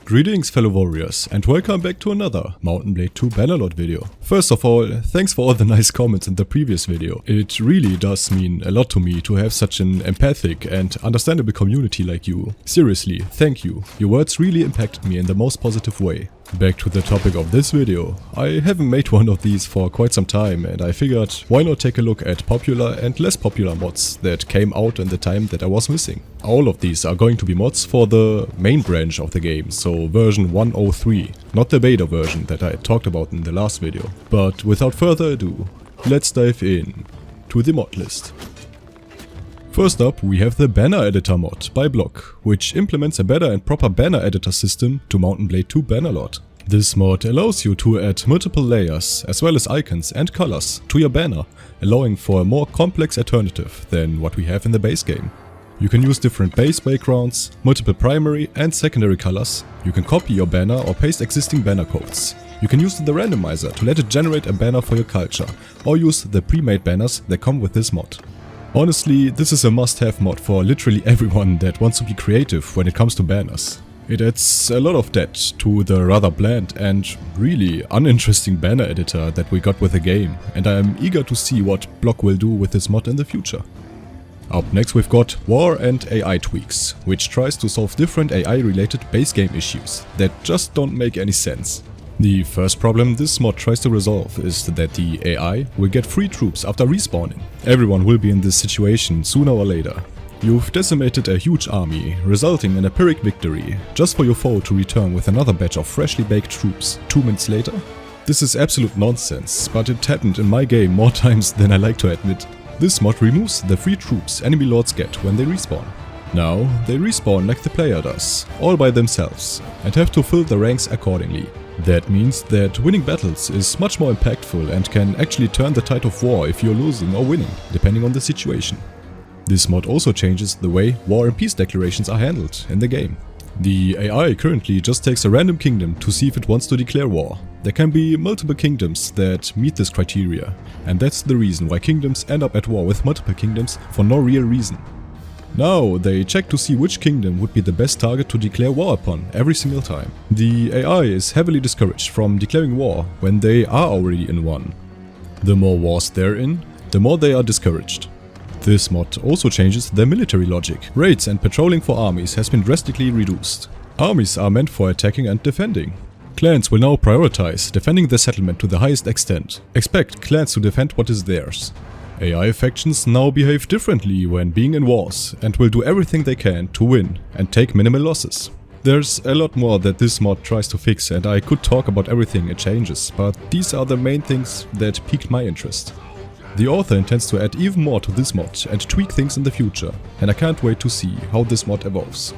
Greetings fellow warriors and welcome back to another M.2 Bannerlord video. First of all, thanks for all the nice comments in the previous video. It really does mean a lot to me to have such an empathic and understandable community like you. Seriously, thank you. Your words really impacted me in the most positive way. Back to the topic of this video. I haven't made one of these for quite some time and I figured why not take a look at popular and less popular mods that came out in the time that I was missing. All of these are going to be mods for the main branch of the game, so version 103, not the beta version that I talked about in the last video. But without further ado, let's dive in to the mod list. First up, we have the Banner Editor mod by Block, which implements a better and proper banner editor system to M.2 Bannerlord. This mod allows you to add multiple layers, as well as icons and colors, to your banner, allowing for a more complex alternative than what we have in the base game. You can use different base backgrounds, multiple primary and secondary colors, you can copy your banner or paste existing banner codes. You can use the randomizer to let it generate a banner for your culture, or use the pre-made banners that come with this mod. Honestly, this is a must-have mod for literally everyone that wants to be creative when it comes to banners. It adds a lot of depth to the rather bland and really uninteresting banner editor that we got with the game, and I am eager to see what Block will do with this mod in the future. Up next we've got War and AI Tweaks, which tries to solve different AI-related base game issues that just don't make any sense. The first problem this mod tries to resolve is that the AI will get free troops after respawning. Everyone will be in this situation sooner or later. You've decimated a huge army, resulting in a Pyrrhic victory, just for your foe to return with another batch of freshly baked troops 2 minutes later? This is absolute nonsense, but it happened in my game more times than I like to admit. This mod removes the free troops enemy lords get when they respawn. Now, they respawn like the player does, all by themselves, and have to fill the ranks accordingly. That means that winning battles is much more impactful and can actually turn the tide of war if you're losing or winning, depending on the situation. This mod also changes the way war and peace declarations are handled in the game. The AI currently just takes a random kingdom to see if it wants to declare war. There can be multiple kingdoms that meet this criteria, and that's the reason why kingdoms end up at war with multiple kingdoms for no real reason. Now they check to see which kingdom would be the best target to declare war upon every single time. The AI is heavily discouraged from declaring war when they are already in one. The more wars they're in, the more they are discouraged. This mod also changes the military logic. Raids and patrolling for armies has been drastically reduced. Armies are meant for attacking and defending. Clans will now prioritize defending the settlement to the highest extent. Expect clans to defend what is theirs. AI factions now behave differently when being in wars and will do everything they can to win and take minimal losses. There's a lot more that this mod tries to fix and I could talk about everything it changes, but these are the main things that piqued my interest. The author intends to add even more to this mod and tweak things in the future, and I can't wait to see how this mod evolves.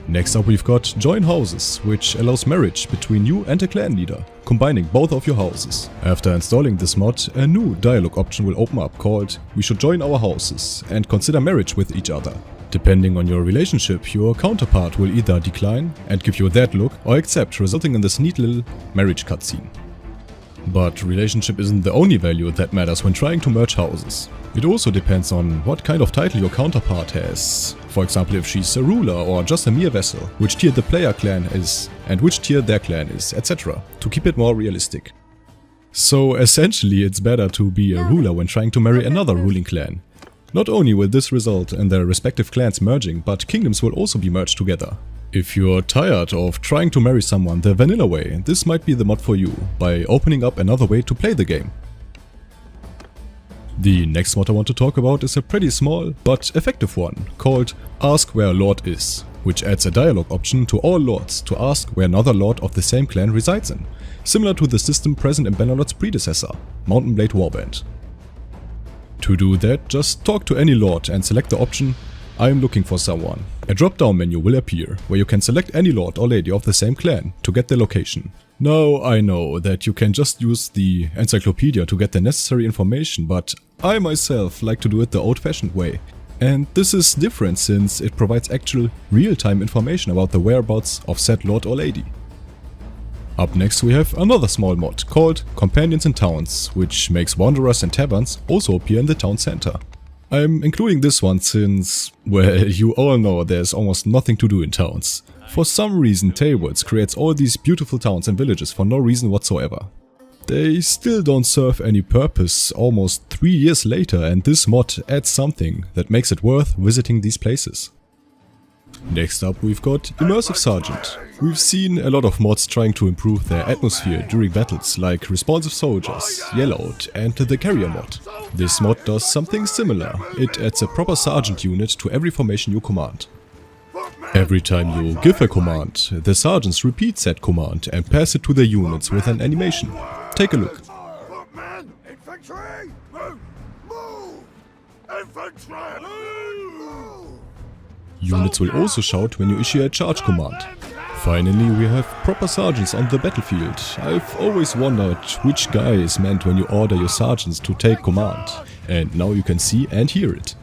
Next up we've got Join Houses, which allows marriage between you and a clan leader, combining both of your houses. After installing this mod, a new dialogue option will open up called "We should join our houses and consider marriage with each other." Depending on your relationship, your counterpart will either decline and give you that look or accept, resulting in this neat little marriage cutscene. But relationship isn't the only value that matters when trying to merge houses. It also depends on what kind of title your counterpart has. For example, if she's a ruler or just a mere vassal, which tier the player clan is, and which tier their clan is, etc. to keep it more realistic. So essentially it's better to be a ruler when trying to marry another ruling clan. Not only will this result in their respective clans merging, but kingdoms will also be merged together. If you're tired of trying to marry someone the vanilla way, this might be the mod for you, by opening up another way to play the game. The next mod I want to talk about is a pretty small but effective one, called Ask Where a Lord Is, which adds a dialogue option to all lords to ask where another lord of the same clan resides in, similar to the system present in Bannerlord's predecessor, Mount & Blade Warband. To do that, just talk to any lord and select the option "I am looking for someone." A drop-down menu will appear, where you can select any lord or lady of the same clan to get their location. Now, I know that you can just use the encyclopedia to get the necessary information, but I myself like to do it the old-fashioned way. And this is different since it provides actual, real-time information about the whereabouts of said lord or lady. Up next we have another small mod called Companions in Towns, which makes wanderers and taverns also appear in the town center. I'm including this one since, well, you all know there's almost nothing to do in towns. For some reason Tailwords creates all these beautiful towns and villages for no reason whatsoever. They still don't serve any purpose almost 3 years later, and this mod adds something that makes it worth visiting these places. Next up we've got Immersive Sergeant. We've seen a lot of mods trying to improve their atmosphere during battles, like Responsive Soldiers, Yellow and the Carrier mod. This mod does something similar. It adds a proper sergeant unit to every formation you command. Every time you give a command, the sergeants repeat that command and pass it to their units with an animation. Take a look. Units will also shout when you issue a charge command. Finally, we have proper sergeants on the battlefield. I've always wondered which guy is meant when you order your sergeants to take command, and now you can see and hear it.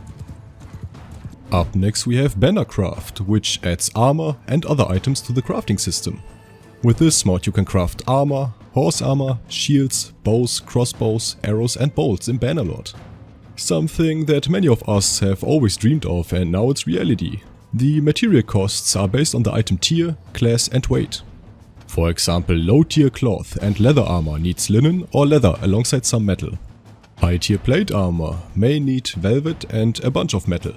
Up next we have Bannercraft, which adds armor and other items to the crafting system. With this mod you can craft armor, horse armor, shields, bows, crossbows, arrows and bolts in Bannerlord. Something that many of us have always dreamed of, and now it's reality. The material costs are based on the item tier, class and weight. For example, low tier cloth and leather armor needs linen or leather alongside some metal. High tier plate armor may need velvet and a bunch of metal.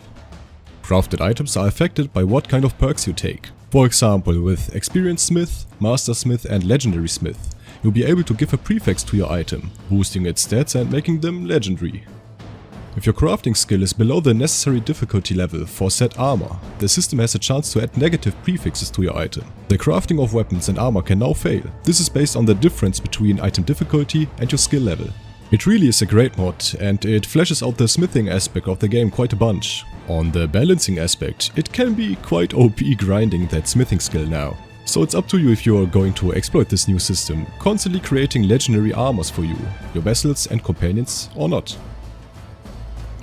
Crafted items are affected by what kind of perks you take. For example, with Experienced Smith, Master Smith and Legendary Smith, you'll be able to give a prefix to your item, boosting its stats and making them legendary. If your crafting skill is below the necessary difficulty level for said armor, the system has a chance to add negative prefixes to your item. The crafting of weapons and armor can now fail. This is based on the difference between item difficulty and your skill level. It really is a great mod, and it fleshes out the smithing aspect of the game quite a bunch. On the balancing aspect, it can be quite OP grinding that smithing skill now. So it's up to you if you're going to exploit this new system, constantly creating legendary armors for you, your vassals and companions, or not.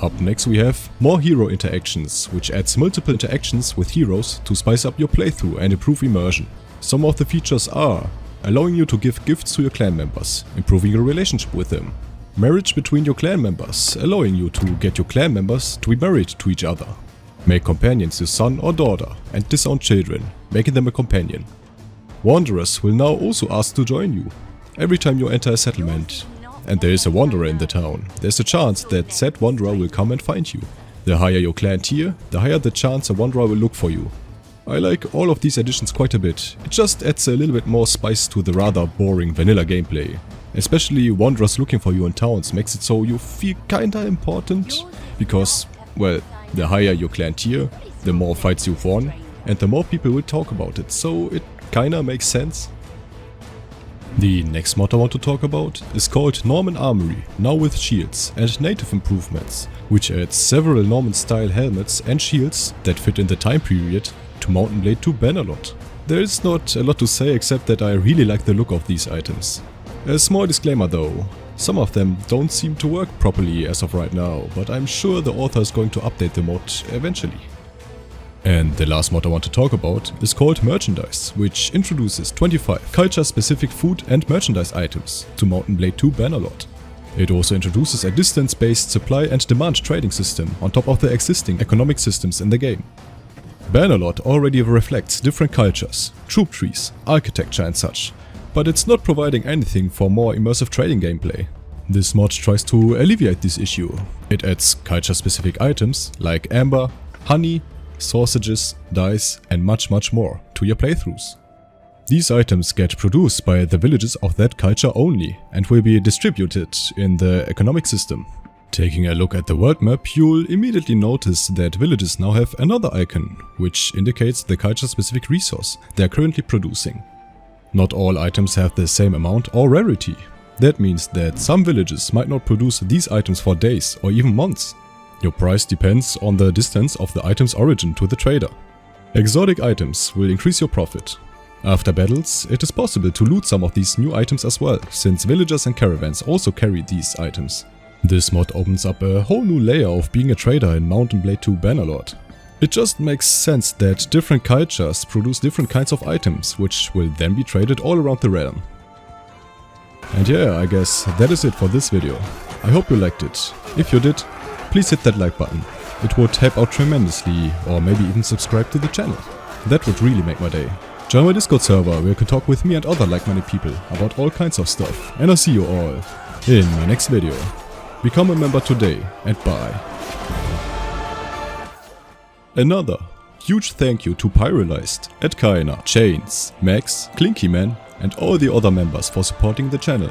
Up next we have more hero interactions, which adds multiple interactions with heroes to spice up your playthrough and improve immersion. Some of the features are allowing you to give gifts to your clan members, improving your relationship with them. Marriage between your clan members, allowing you to get your clan members to be married to each other. Make companions your son or daughter, and disown children, making them a companion. Wanderers will now also ask to join you. Every time you enter a settlement, and there is a wanderer in the town, there's a chance that said wanderer will come and find you. The higher your clan tier, the higher the chance a wanderer will look for you. I like all of these additions quite a bit. It just adds a little bit more spice to the rather boring vanilla gameplay. Especially wanderers looking for you in towns makes it so you feel kinda important, because, well, the higher your clan tier, the more fights you've won, and the more people will talk about it, so it kinda makes sense. The next mod I want to talk about is called Norman Armory, now with shields and native improvements, which adds several Norman style helmets and shields that fit in the time period to Mountain Blade 2 Bannerlord. There is not a lot to say except that I really like the look of these items. A small disclaimer though, some of them don't seem to work properly as of right now, but I'm sure the author is going to update the mod eventually. And the last mod I want to talk about is called Merchandise, which introduces 25 culture-specific food and merchandise items to Mountain Blade 2 Bannerlord. It also introduces a distance-based supply and demand trading system on top of the existing economic systems in the game. Bannerlord already reflects different cultures, troop trees, architecture and such, but it's not providing anything for more immersive trading gameplay. This mod tries to alleviate this issue. It adds culture-specific items like amber, honey, sausages, dice and much more to your playthroughs. These items get produced by the villages of that culture only and will be distributed in the economic system. Taking a look at the world map, you'll immediately notice that villages now have another icon, which indicates the culture-specific resource they are currently producing. Not all items have the same amount or rarity. That means that some villages might not produce these items for days or even months. Your price depends on the distance of the item's origin to the trader. Exotic items will increase your profit. After battles, it is possible to loot some of these new items as well, since villagers and caravans also carry these items. This mod opens up a whole new layer of being a trader in Mountain Blade 2 Bannerlord. It just makes sense that different cultures produce different kinds of items, which will then be traded all around the realm. And yeah, I guess that is it for this video. I hope you liked it. If you did, please hit that like button. It would help out tremendously, or maybe even subscribe to the channel. That would really make my day. Join my Discord server where you can talk with me and other like-minded people about all kinds of stuff. And I'll see you all in my next video. Become a member today and bye. Another huge thank you to Pyrolyzed, Edkaina, Chains, Max, Clinkyman and all the other members for supporting the channel.